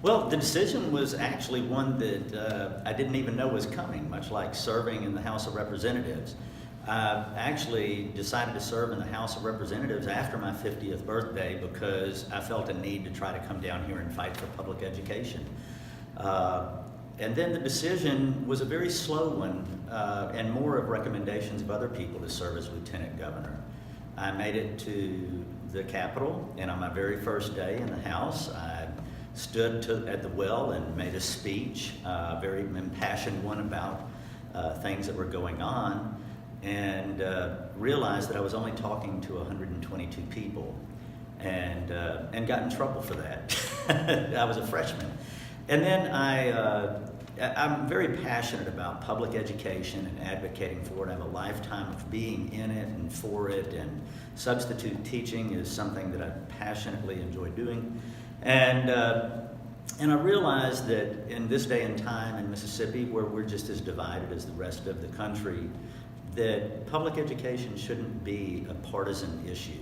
Well, the decision was actually one that I didn't even know was coming, much like serving in the House of Representatives. I actually decided to serve in the House of Representatives after my 50th birthday because I felt a need to try to come down here and fight for public education. And then the decision was a very slow one, and more of recommendations of other people to serve as lieutenant governor. I made it to the Capitol, and on my very first day in the House, I stood at the well and made a speech, a very impassioned one about things that were going on, and realized that I was only talking to 122 people, and got in trouble for that. I was a freshman. And then I'm very passionate about public education and advocating for it. I have a lifetime of being in it and for it, and substitute teaching is something that I passionately enjoy doing. And I realized that in this day and time in Mississippi, where we're just as divided as the rest of the country, that public education shouldn't be a partisan issue.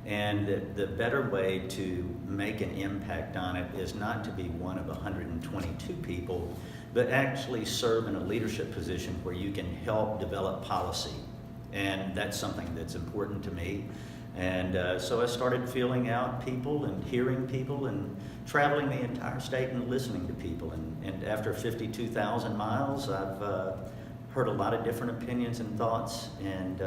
And that the better way to make an impact on it is not to be one of 122 people, but actually serve in a leadership position where you can help develop policy. And that's something that's important to me. And so I started feeling out people and hearing people and traveling the entire state and listening to people. And after 52,000 miles, I've heard a lot of different opinions and thoughts. And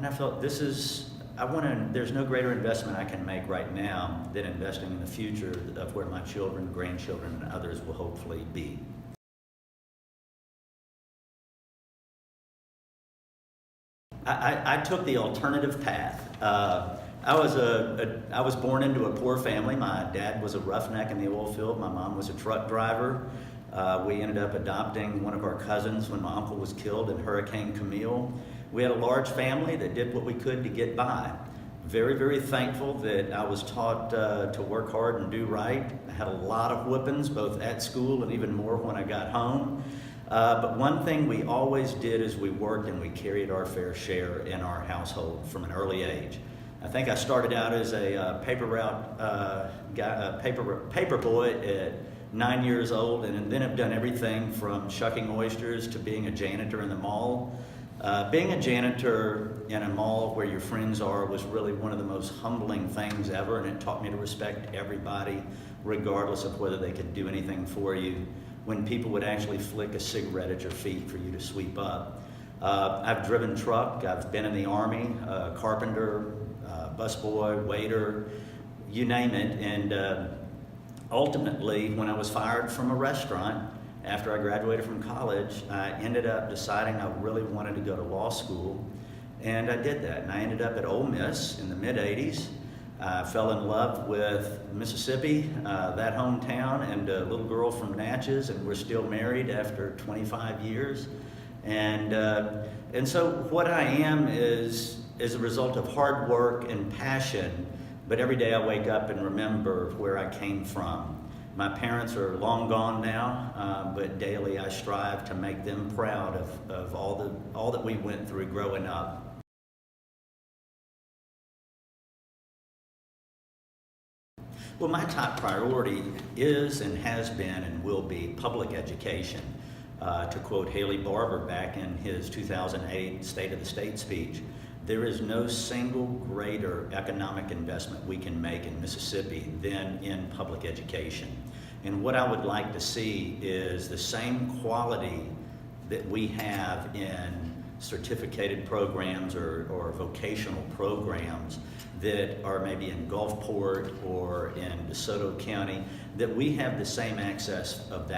I felt there's no greater investment I can make right now than investing in the future of where my children, grandchildren, and others will hopefully be. I took the alternative path. I was born into a poor family. My dad was a roughneck in the oil field. My mom was a truck driver. We ended up adopting one of our cousins when my uncle was killed in Hurricane Camille. We had a large family that did what we could to get by. Very, very thankful that I was taught to work hard and do right. I had a lot of whippings, both at school and even more when I got home. But one thing we always did is we worked and we carried our fair share in our household from an early age. I think I started out as a paper boy at 9 years old, and then have done everything from shucking oysters to being a janitor in the mall. Being a janitor in a mall where your friends are was really one of the most humbling things ever, and it taught me to respect everybody, regardless of whether they could do anything for you. When people would actually flick a cigarette at your feet for you to sweep up. I've driven truck, I've been in the Army, carpenter, busboy, waiter, you name it. And ultimately, when I was fired from a restaurant, after I graduated from college, I ended up deciding I really wanted to go to law school, and I did that. And I ended up at Ole Miss in the mid-'80s. I fell in love with Mississippi, that hometown, and a little girl from Natchez, and we're still married after 25 years. And so what I am is a result of hard work and passion, but every day I wake up and remember where I came from. My parents are long gone now, but daily I strive to make them proud of all that we went through growing up. Well, my top priority is and has been and will be public education. To quote Haley Barbour back in his 2008 State of the State speech, there is no single greater economic investment we can make in Mississippi than in public education. And what I would like to see is the same quality that we have in certificated programs or vocational programs that are maybe in Gulfport or in DeSoto County, that we have the same access of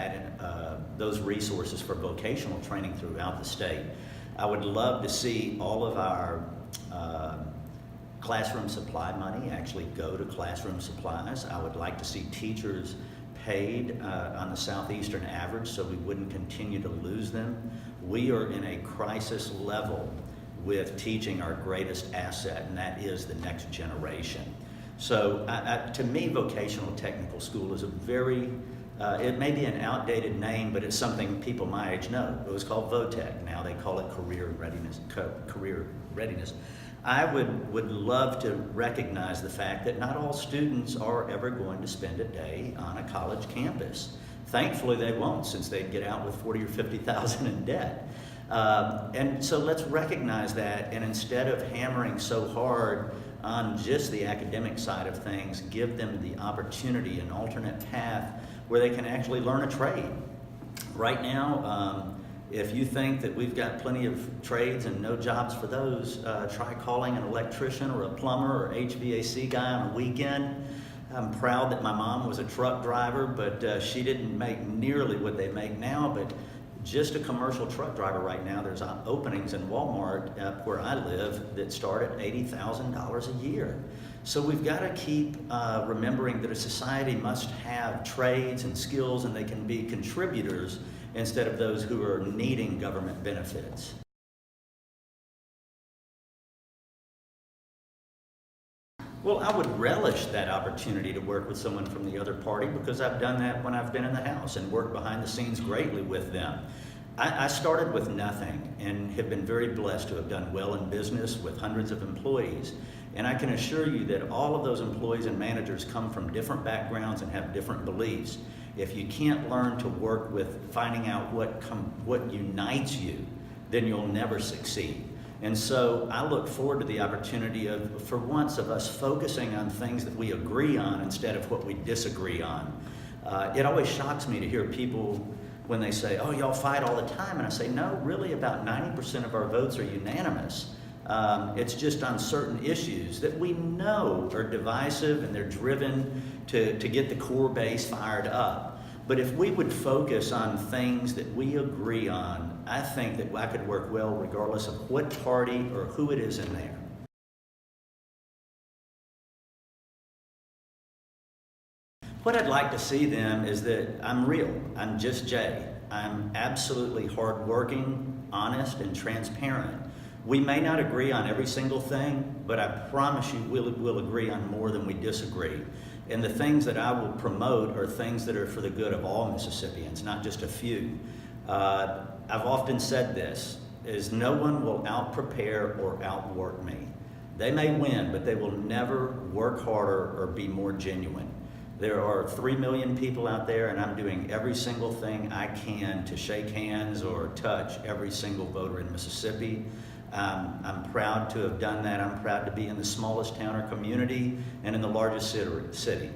those resources for vocational training throughout the state. I would love to see all of our classroom supply money actually go to classroom supplies. I would like to see teachers paid on the southeastern average so we wouldn't continue to lose them. We are in a crisis level with teaching our greatest asset, and that is the next generation. So to me, vocational technical school is a very, it may be an outdated name, but it's something people my age know. It was called VOTEC. Now they call it career readiness. I would love to recognize the fact that not all students are ever going to spend a day on a college campus. Thankfully, they won't, since they'd get out with 40 or 50,000 in debt. And so let's recognize that, and instead of hammering so hard on just the academic side of things, give them the opportunity, an alternate path where they can actually learn a trade. Right now, if you think that we've got plenty of trades and no jobs for those, try calling an electrician or a plumber or HVAC guy on a weekend. I'm proud that my mom was a truck driver, but she didn't make nearly what they make now. But just a commercial truck driver right now, there's openings in Walmart where I live that start at $80,000 a year. So we've got to keep remembering that a society must have trades and skills, and they can be contributors instead of those who are needing government benefits. Well, I would relish that opportunity to work with someone from the other party, because I've done that when I've been in the House and worked behind the scenes greatly with them. I started with nothing and have been very blessed to have done well in business with hundreds of employees. And I can assure you that all of those employees and managers come from different backgrounds and have different beliefs. If you can't learn to work with finding out what unites you, then you'll never succeed. And so I look forward to the opportunity of, for once, of us focusing on things that we agree on instead of what we disagree on. It always shocks me to hear people when they say, oh, y'all fight all the time. And I say, no, really about 90% of our votes are unanimous. It's just on certain issues that we know are divisive, and they're driven to get the core base fired up. But if we would focus on things that we agree on, I think that I could work well regardless of what party or who it is in there. What I'd like to see them is that I'm real. I'm just Jay. I'm absolutely hardworking, honest, and transparent. We may not agree on every single thing, but I promise you we'll agree on more than we disagree. And the things that I will promote are things that are for the good of all Mississippians, not just a few. I've often said this, is no one will out-prepare or outwork me. They may win, but they will never work harder or be more genuine. There are 3 million people out there, and I'm doing every single thing I can to shake hands or touch every single voter in Mississippi. I'm proud to have done that. I'm proud to be in the smallest town or community and in the largest city.